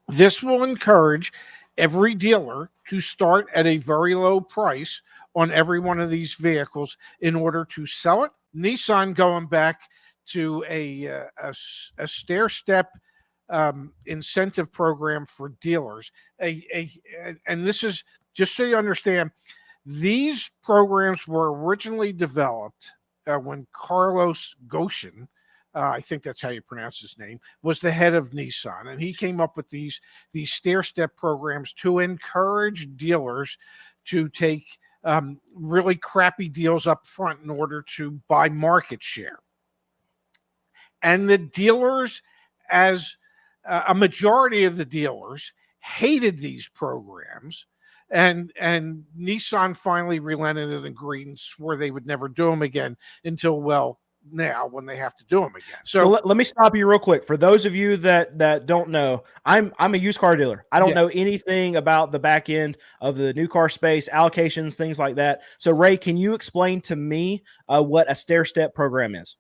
This will encourage every dealer to start at a very low price on every one of these vehicles in order to sell it. Nissan going back to a stair step incentive program for dealers. And this is just so you understand, these programs were originally developed when Carlos Goshen, I think that's how you pronounce his name, was the head of Nissan, and he came up with these stair step programs to encourage dealers to take really crappy deals up front in order to buy market share. And the dealers, as a majority of the dealers, hated these programs. And Nissan finally relented and agreed and swore they would never do them again until, well, now when they have to do them again. So let me stop you real quick. For those of you that don't know, I'm a used car dealer. I don't know anything about the back end of the new car space, allocations, things like that. So Ray, can you explain to me what a stair step program is?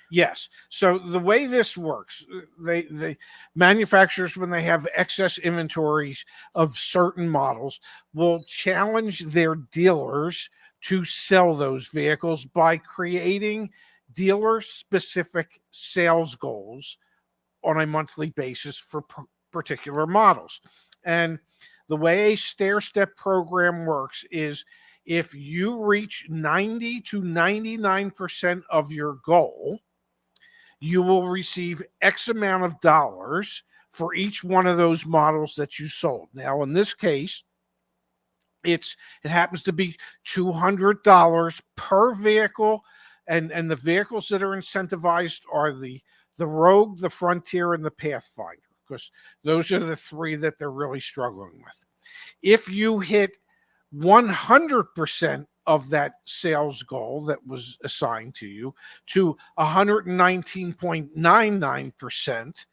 Yes. So the way this works, the manufacturers, when they have excess inventories of certain models, will challenge their dealers to sell those vehicles by creating dealer-specific sales goals on a monthly basis for particular models. And the way a stair-step program works is if you reach 90 to 99% of your goal, you will receive X amount of dollars for each one of those models that you sold. Now, in this case, it happens to be $200 per vehicle, and the vehicles that are incentivized are the Rogue, the Frontier, and the Pathfinder, because those are the three that they're really struggling with. If you hit 100% of that sales goal that was assigned to you to 119.99%,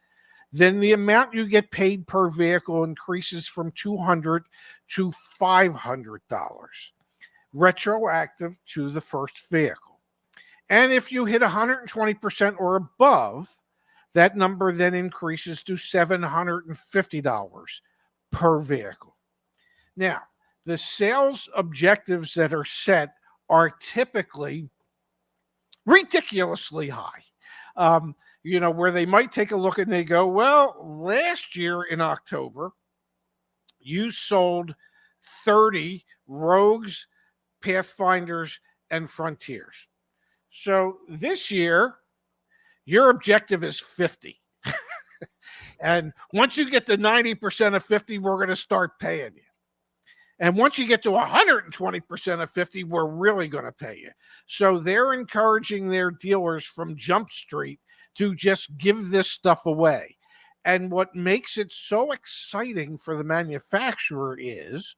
then the amount you get paid per vehicle increases from $200 to $500, retroactive to the first vehicle. And if you hit 120% or above, that number then increases to $750 per vehicle. Now, the sales objectives that are set are typically ridiculously high. Where they might take a look and they go, well, last year in October, you sold 30 Rogues, Pathfinders, and Frontiers. So this year, your objective is 50. And once you get to 90% of 50, we're going to start paying you. And once you get to 120% of 50, we're really going to pay you. So they're encouraging their dealers from Jump Street to just give this stuff away. And what makes it so exciting for the manufacturer is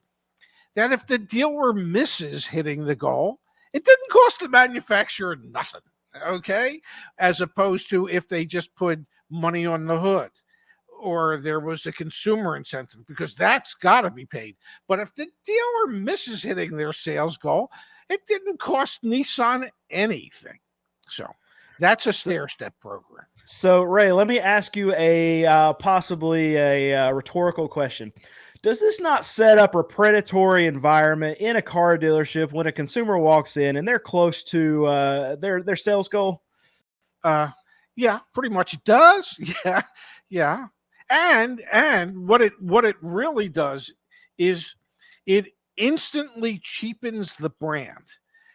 that if the dealer misses hitting the goal, it didn't cost the manufacturer nothing, okay? As opposed to if they just put money on the hood, or there was a consumer incentive, because that's got to be paid. But if the dealer misses hitting their sales goal, it didn't cost Nissan anything. So that's a stair-step program. So Ray, let me ask you possibly a rhetorical question. Does this not set up a predatory environment in a car dealership when a consumer walks in and they're close to their sales goal? Yeah, pretty much it does. Yeah. And what it really does is it instantly cheapens the brand.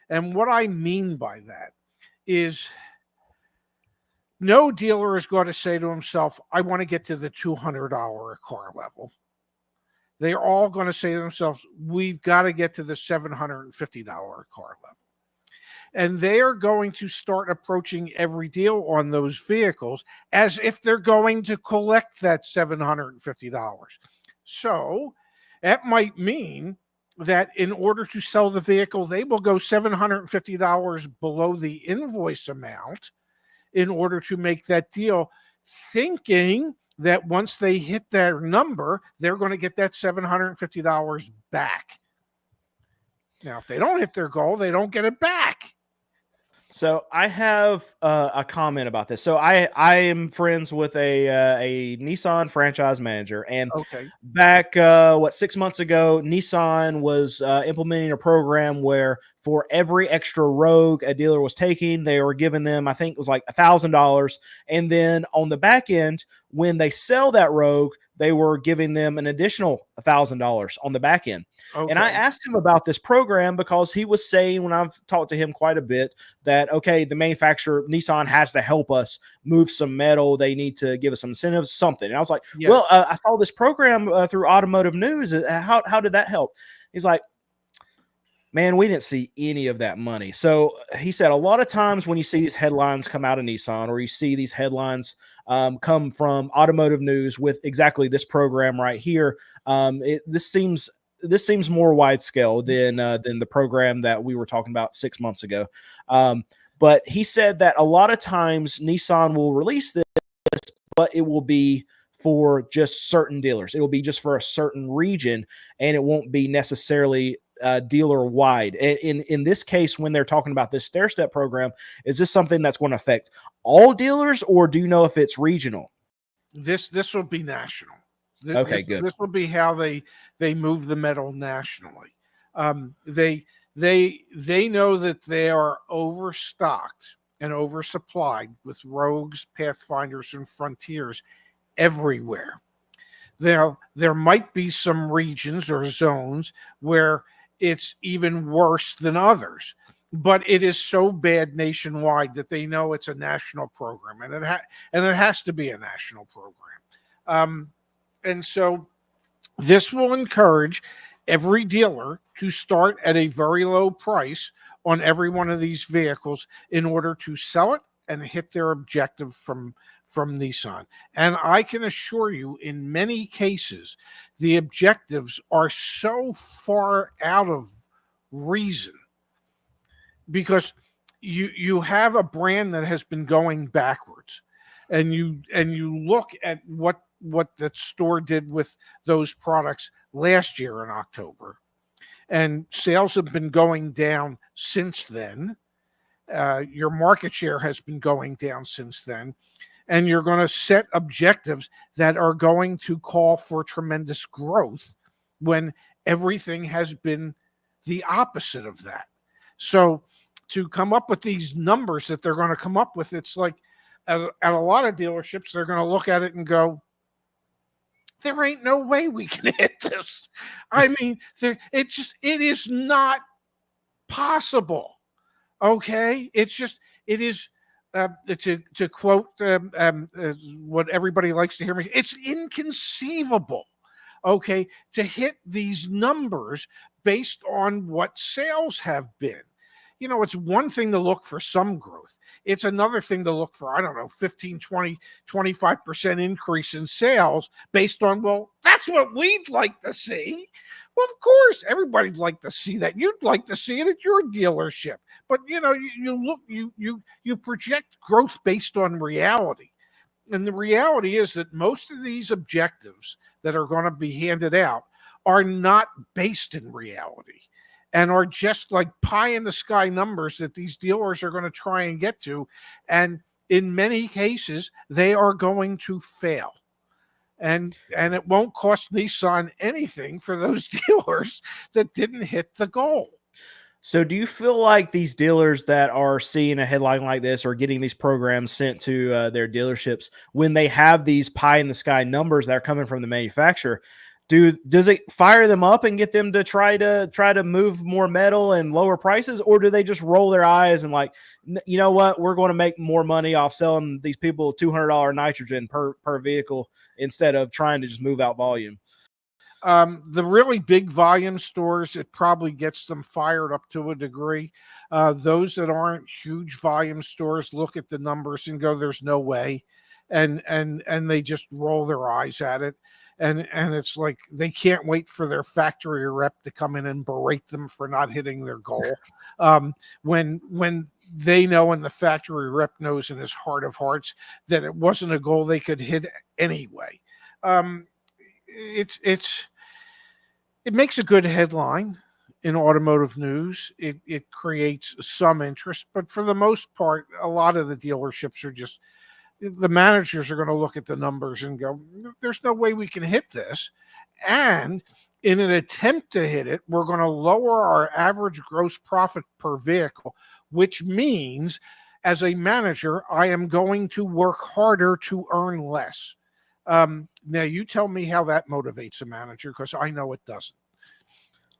And what I mean by that is no dealer is going to say to himself, I want to get to the $200 a car level. They're all going to say to themselves, we've got to get to the $750 a car level. And they are going to start approaching every deal on those vehicles as if they're going to collect that $750. So that might mean that in order to sell the vehicle, they will go $750 below the invoice amount in order to make that deal, thinking that once they hit their number, they're going to get that $750 back. Now, if they don't hit their goal, they don't get it back. So I have a comment about this. So I am friends with a Nissan franchise manager, and Okay. back 6 months ago, Nissan was implementing a program where for every extra Rogue a dealer was taking, they were giving them, I think it was like $1,000, and then on the back end, when they sell that Rogue, they were giving them an additional $1,000 on the back end. And I Okay. asked him about this program because he was saying, when I've talked to him quite a bit, that okay, the manufacturer Nissan has to help us move some metal. They need to give us some incentives, something. And I was like, well, Yes. I saw this program through Automotive News. How did that help? He's like, man, we didn't see any of that money. So he said a lot of times when you see these headlines come out of Nissan, or you see these headlines come from Automotive News with exactly this program right here, this seems more wide scale than the program that we were talking about 6 months ago. But he said that a lot of times Nissan will release this, but it will be for just certain dealers. It will be just for a certain region, and it won't be necessarily dealer wide. In this case, when they're talking about this stair step program, is this something that's going to affect all dealers, or do you know if it's regional? This will be national. Okay, good. This will be how they move the metal nationally. They know that they are overstocked and oversupplied with Rogues, Pathfinders, and Frontiers everywhere. There might be some regions or zones where it's even worse than others, but it is so bad nationwide that they know it's a national program, and it has to be a national program. Um, and so this will encourage every dealer to start at a very low price on every one of these vehicles in order to sell it and hit their objective from Nissan. And I can assure you, in many cases, the objectives are so far out of reason because you have a brand that has been going backwards, and you look at what that store did with those products last year in October, and sales have been going down since then. Your market share has been going down since then, and you're going to set objectives that are going to call for tremendous growth when everything has been the opposite of that. So to come up with these numbers that they're going to come up with, it's like at a lot of dealerships, they're going to look at it and go, there ain't no way we can hit this. I mean, it is not possible. Okay, it is. To quote what everybody likes to hear me, it's inconceivable. Okay, to hit these numbers based on what sales have been. It's one thing to look for some growth. It's another thing to look for, I don't know, 15, 20, 25% increase in sales based on, well, that's what we'd like to see. Well, of course, everybody'd like to see that. You'd like to see it at your dealership. But you project growth based on reality. And the reality is that most of these objectives that are going to be handed out are not based in reality and are just like pie in the sky numbers that these dealers are going to try and get to. And in many cases, they are going to fail. And it won't cost Nissan anything for those dealers that didn't hit the goal. So do you feel like these dealers that are seeing a headline like this or getting these programs sent to their dealerships, when they have these pie in the sky numbers that are coming from the manufacturer, does it fire them up and get them to try to move more metal and lower prices, or do they just roll their eyes and like, you know what, we're going to make more money off selling these people $200 nitrogen per vehicle instead of trying to just move out volume? The really big volume stores, it probably gets them fired up to a degree. Those that aren't huge volume stores look at the numbers and go, "There's no way," and they just roll their eyes at it. And it's like they can't wait for their factory rep to come in and berate them for not hitting their goal. When they know, and the factory rep knows in his heart of hearts, that it wasn't a goal they could hit anyway. Um, it's it makes a good headline. in automotive news. It creates some interest, but for the most part, a lot of the dealerships are just, the managers are going to look at the numbers and go, there's no way we can hit this. And in an attempt to hit it, we're going to lower our average gross profit per vehicle, which means as a manager, I am going to work harder to earn less. Now, you tell me how that motivates a manager, because I know it doesn't.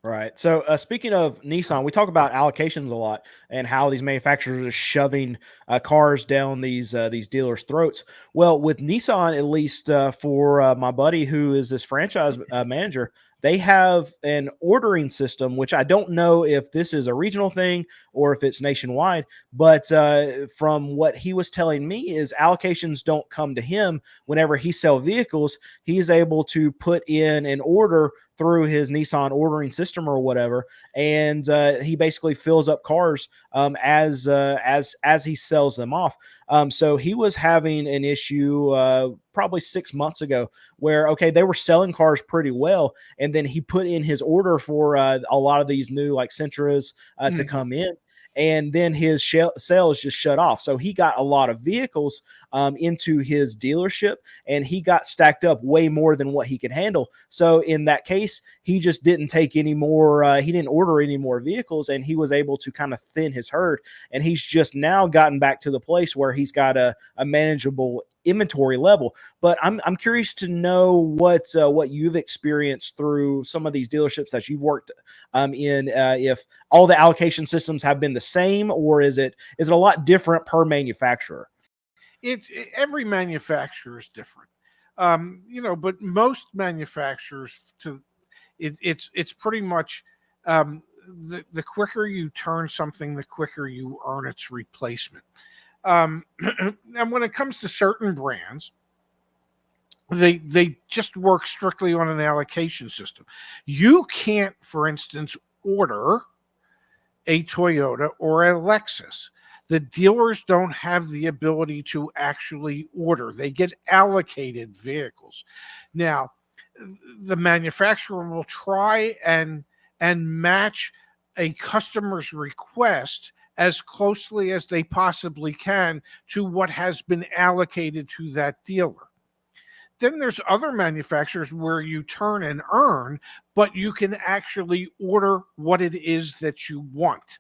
Right. So speaking of Nissan, we talk about allocations a lot and how these manufacturers are shoving cars down these dealers' throats. Well, with Nissan, at least for my buddy who is this franchise manager, they have an ordering system, which I don't know if this is a regional thing or if it's nationwide. But from what he was telling me is allocations don't come to him whenever he sells vehicles. He's able to put in an order through his Nissan ordering system or whatever, and he basically fills up cars as he sells them off. So he was having an issue probably 6 months ago where, okay, they were selling cars pretty well, and then he put in his order for a lot of these new like Sentras to come in. And then his sales just shut off. So he got a lot of vehicles into his dealership, and he got stacked up way more than what he could handle. So in that case, he just didn't take any more. He didn't order any more vehicles, and he was able to kind of thin his herd. And he's just now gotten back to the place where he's got a manageable inventory level. But I'm curious to know what you've experienced through some of these dealerships that you've worked in. If all the allocation systems have been the same, or is it a lot different per manufacturer? Every manufacturer is different, but most manufacturers it's pretty much the quicker you turn something, the quicker you earn its replacement. And when it comes to certain brands, they just work strictly on an allocation system. You can't, for instance, order a Toyota or a Lexus. The dealers don't have the ability to actually order. They get allocated vehicles. Now, the manufacturer will try and match a customer's request as closely as they possibly can to what has been allocated to that dealer. Then there's other manufacturers where you turn and earn, but you can actually order what it is that you want.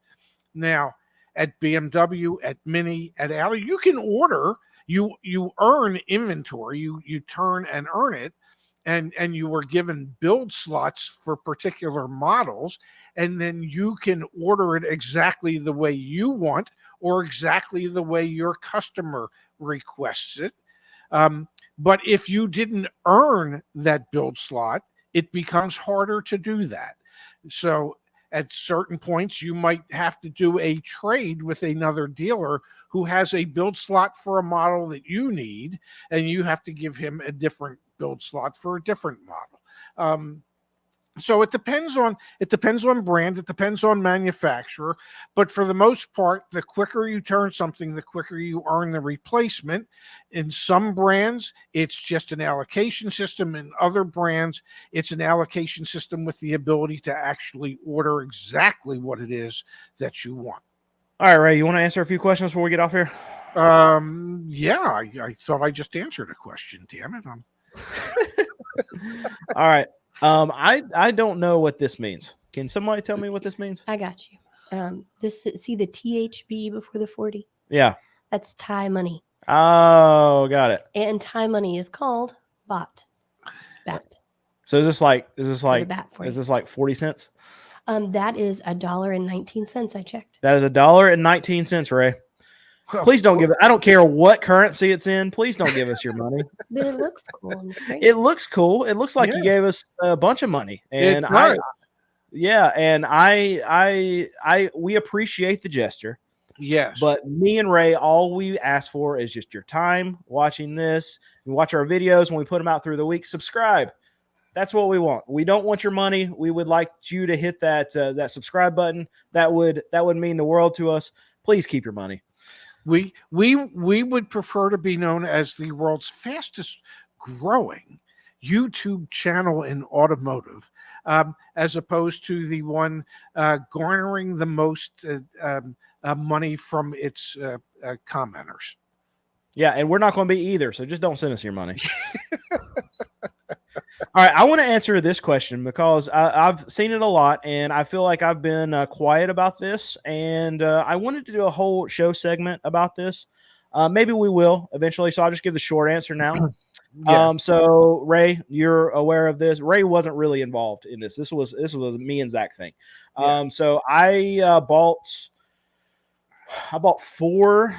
Now, at BMW, at Mini, at Audi, you can order, you earn inventory, you turn and earn it, and you were given build slots for particular models, and then you can order it exactly the way you want or exactly the way your customer requests it. But if you didn't earn that build slot, it becomes harder to do that. So at certain points, you might have to do a trade with another dealer who has a build slot for a model that you need, and you have to give him a different build slot for a different model. So it depends on brand, it depends on manufacturer, but for the most part, the quicker you turn something, the quicker you earn the replacement. In some brands, it's just an allocation system. In other brands, it's an allocation system with the ability to actually order exactly what it is that you want. All right, Ray, you want to answer a few questions before we get off here? Yeah, I thought I just answered a question. Damn it! All right. I don't know what this means. Can somebody tell me what this means? I got you. See the THB before the 40? Yeah. That's Thai money. Oh, got it. And Thai money is called bat. So is this like 40 cents? That is $1.19. I checked. That is $1.19, Ray. Please don't give it. I don't care what currency it's in. Please don't give us your money. But it looks cool on the screen. It looks cool. It looks like you gave us a bunch of money, and we appreciate the gesture. Yes. But me and Ray, all we ask for is just your time watching this. You watch our videos when we put them out through the week. Subscribe. That's what we want. We don't want your money. We would like you to hit that subscribe button. That would mean the world to us. Please keep your money. We would prefer to be known as the world's fastest growing YouTube channel in automotive, as opposed to the one garnering the most money from its commenters. Yeah, and we're not going to be either. So just don't send us your money. All right, I want to answer this question because I've seen it a lot, and I feel like I've been quiet about this, and I wanted to do a whole show segment about this. Maybe we will eventually, so I'll just give the short answer now. Yeah. So Ray, you're aware of this. Ray wasn't really involved in this. This was me and Zach thing. Yeah. So I bought 4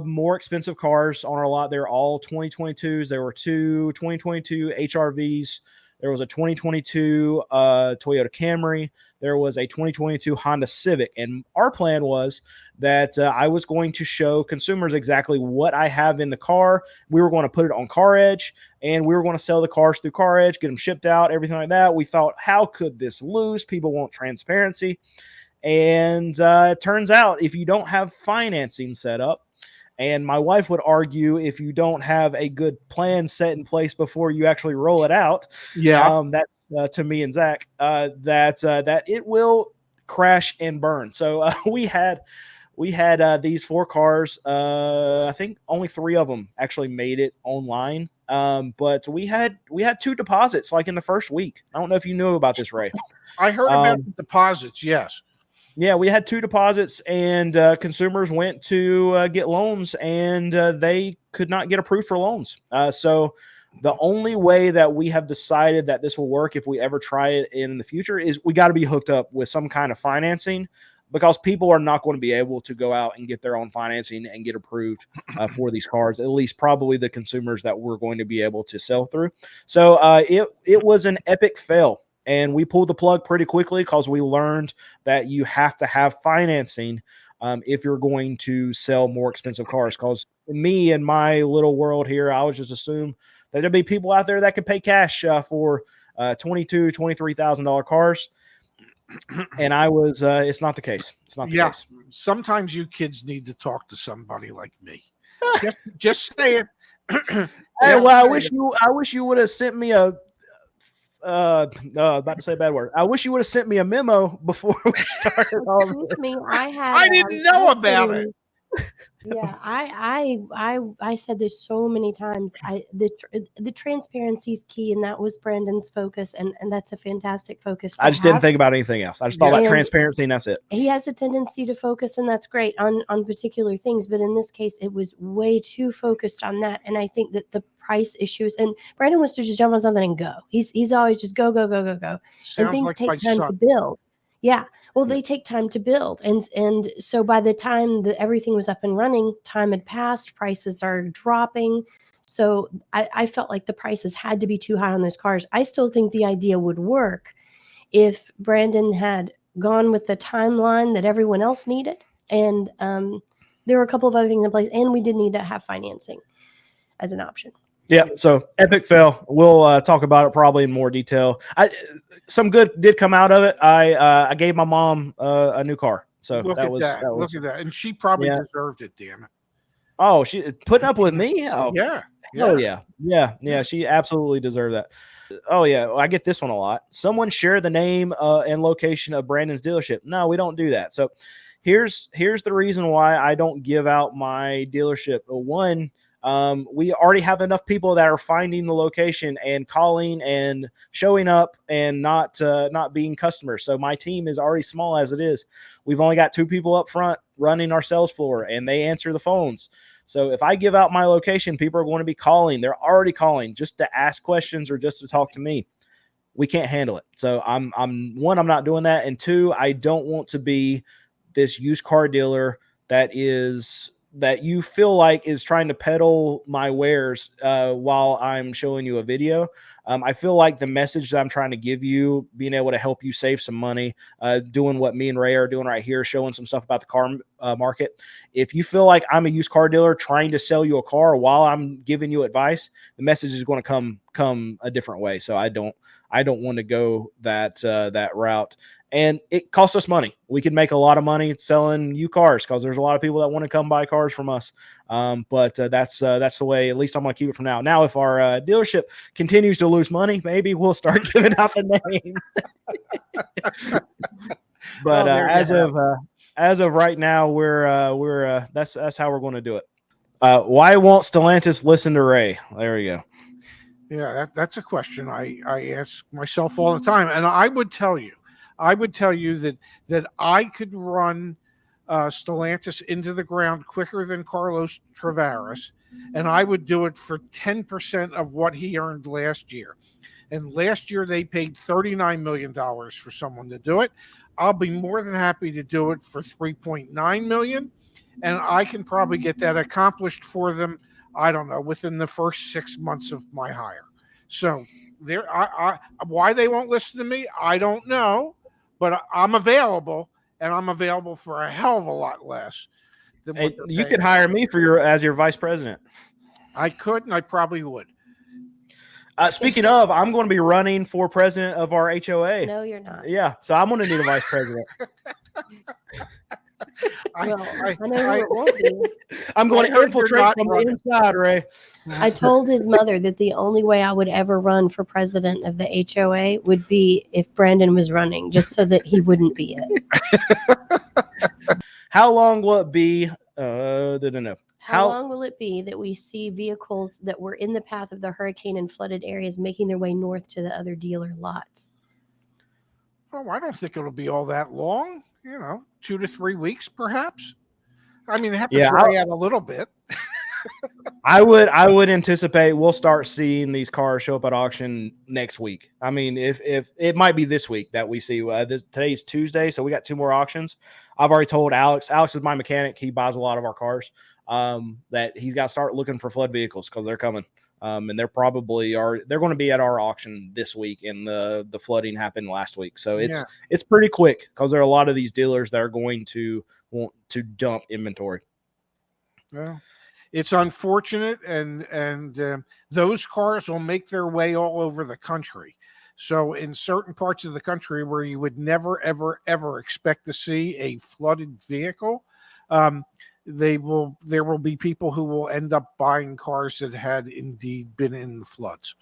more expensive cars on our lot. They're all 2022s. There were 2 2022 HRVs. There was a 2022 Toyota Camry. There was a 2022 Honda Civic. And our plan was that I was going to show consumers exactly what I have in the car. We were going to put it on Car Edge, and we were going to sell the cars through Car Edge, get them shipped out, everything like that. We thought, how could this lose? People want transparency. And it turns out if you don't have financing set up, and my wife would argue if you don't have a good plan set in place before you actually roll it out, that to me and Zach, that it will crash and burn. So we had these 4 cars. I think only 3 of them actually made it online. But we had 2 deposits like in the first week. I don't know if you knew about this, Ray. I heard about the deposits. Yes. Yeah, we had 2 deposits, and consumers went to get loans, and they could not get approved for loans. So the only way that we have decided that this will work if we ever try it in the future is we got to be hooked up with some kind of financing, because people are not going to be able to go out and get their own financing and get approved for these cars, at least probably the consumers that we're going to be able to sell through. So it was an epic fail. And we pulled the plug pretty quickly because we learned that you have to have financing if you're going to sell more expensive cars. Because me and my little world here, I was just assume that there'd be people out there that could pay cash for $22,000, $23,000 cars. And I was, it's not the case. It's not the case. Sometimes you kids need to talk to somebody like me. just say it. Hey, well, I wish you would have sent me a. About to say a bad word. I wish you would have sent me a memo before we started all this. I didn't know about it. Yeah, I said this so many times. The transparency is key, and that was Brandon's focus, and that's a fantastic focus. I just didn't think about anything else. I just thought about transparency, and that's it. He has a tendency to focus, and that's great on particular things, but in this case, it was way too focused on that. And I think that the price issues, and Brandon wants to just jump on something and go. He's always just go. Sounds And things like take time to build. Yeah. Well, they take time to build. And so by the time that everything was up and running, time had passed, prices are dropping. So I felt like the prices had to be too high on those cars. I still think the idea would work if Brandon had gone with the timeline that everyone else needed. And there were a couple of other things in place, and we did need to have financing as an option. Yeah, so epic fail. We'll talk about it probably in more detail. Some good did come out of it. I gave my mom a new car. So look at that. And she probably deserved it, damn it. Oh, she putting up with me? Oh, yeah. Oh, yeah. She absolutely deserved that. Oh, yeah. I get this one a lot. Someone share the name and location of Brandon's dealership. No, we don't do that. So here's the reason why I don't give out my dealership. One, we already have enough people that are finding the location and calling and showing up and not being customers. So my team is already small as it is. We've only got 2 people up front running our sales floor, and they answer the phones. So if I give out my location, people are going to be calling. They're already calling just to ask questions or just to talk to me. We can't handle it. So I'm not doing that. And 2, I don't want to be this used car dealer that you feel like is trying to peddle my wares while I'm showing you a video. I feel like the message that I'm trying to give you, being able to help you save some money, doing what me and Ray are doing right here, showing some stuff about the car market. If you feel like I'm a used car dealer trying to sell you a car while I'm giving you advice, the message is going to come a different way. So I don't want to go that route. And it costs us money. We can make a lot of money selling you cars because there's a lot of people that want to come buy cars from us. But that's the way. At least I'm going to keep it from now. Now, if our dealership continues to lose money, maybe we'll start giving out the name. But as of right now, we're that's how we're going to do it. Why won't Stellantis listen to Ray? There we go. Yeah, that's a question I ask myself all the time, and I would tell you that I could run Stellantis into the ground quicker than Carlos Tavares, and I would do it for 10% of what he earned last year. And last year they paid $39 million for someone to do it. I'll be more than happy to do it for $3.9 million, and I can probably get that accomplished for them. I don't know, within the first 6 months of my hire. So why they won't listen to me, I don't know, but I'm available, and I'm available for a hell of a lot less than what you could hire me as your vice president. I could, and I probably would. Speaking of, I'm going to be running for president of our HOA. No, you're not. Yeah, so I'm going to need a vice president. I know who it won't be. I'm going to infiltrate from the inside, Ray. I told his mother that the only way I would ever run for president of the HOA would be if Brandon was running, just so that he wouldn't be it. How long will it be? No. How long will it be that we see vehicles that were in the path of the hurricane and flooded areas making their way north to the other dealer lots? Oh, I don't think it'll be all that long. 2 to 3 weeks, perhaps. I mean, they have to dry out a little bit. I would anticipate we'll start seeing these cars show up at auction next week. I mean, if it might be this week that we see. Today's Tuesday, so we got 2 more auctions. I've already told Alex. Alex is my mechanic. He buys a lot of our cars. That he's got to start looking for flood vehicles because they're coming. And they're going to be at our auction this week, and the flooding happened last week. So it's pretty quick because there are a lot of these dealers that are going to want to dump inventory. Well, it's unfortunate, and those cars will make their way all over the country. So in certain parts of the country where you would never, ever, ever expect to see a flooded vehicle, there will be people who will end up buying cars that had indeed been in the floods.